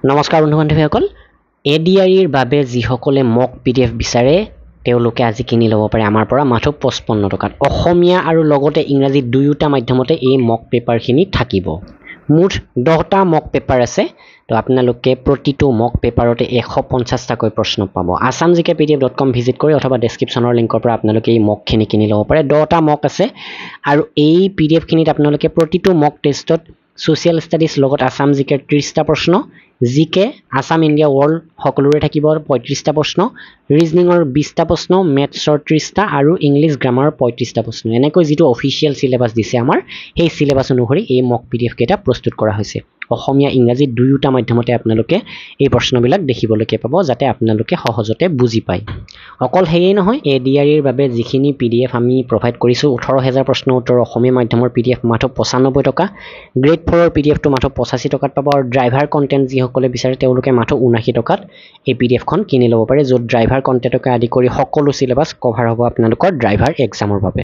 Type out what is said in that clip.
নমস্কাৰ বন্ধু বান্ধৱীসকল এডিআৰিৰ বাবে যিসকলে মক পিডিএফ বিচাৰে তেওঁলোকে আজি কিনি ল'ব পাৰে আমাৰ পৰা মাত্ৰ 55 টকাত অসমীয়া আৰু লগতে ইংৰাজী দুয়োটা মাধ্যমতে এই মক পেপাৰখিনি থাকিব মুঠ 10টা মক পেপাৰ আছে তো আপোনালোকে প্ৰতিটো মক পেপাৰতে 150 টাকৈ প্ৰশ্ন পাব assamgkpdf.com ভিজিট কৰি অথবা ডেসক্ৰিপচনৰ লিংকৰ পৰা আপোনালোকে এই মকখিনি কিনি ল'ব পাৰে 10টা মক আছে আৰু এই পিডিএফ খিনিত আপোনালোকে প্ৰতিটো মক টেষ্টত সোশিয়াল ষ্টাডিজ লগত আসাম জিকেৰ 30টা প্ৰশ্ন জিকে আসাম ইন্ডিয়া ওয়াৰ্ল্ড সকলোৰে থাকিব 35টা প্ৰশ্ন ৰিজনিংৰ 20টা প্ৰশ্ন মেথছৰ 30টা আৰু ইংলিশ গ্ৰামাৰৰ 35টা প্ৰশ্ন এনেকৈ যেটো অফিশিয়াল সিলেবাস দিছে আমাৰ সেই সিলেবাস অনুসৰি এই মক পিডিএফ কেটা প্ৰস্তুত কৰা হৈছে অসমীয়া ইংৰাজী দুয়োটা মাধ্যমতে আপোনালোকে এই প্ৰশ্নবিলাক দেখিবলৈ পাব যাতে আপোনালোকে সহজতে বুজি পায় অকল হেই নহয় এডিআৰিৰ বাবে যিখিনি পিডিএফ আমি প্ৰভাইড কৰিছো 18000 প্ৰশ্ন উত্তৰ অসমীয়া মাধ্যমৰ পিডিএফ মাত্ৰ 95 টকা গ্ৰেড 4 ৰ পিডিএফ টো মাত্ৰ 85 টকাত পাব আৰু ড্ৰাইভাৰ কন্টেন্ট যিসকলে বিচাৰে তেওঁলোকে মাত্ৰ 79 টকাত এই পিডিএফ খন কিনি ল'ব পাৰে য'ত ড্ৰাইভাৰ কন্টেন্টকে আদি কৰি সকলো সিলেবাস কভাৰ হ'ব আপোনালোকৰ ড্ৰাইভাৰ এক্সামৰ বাবে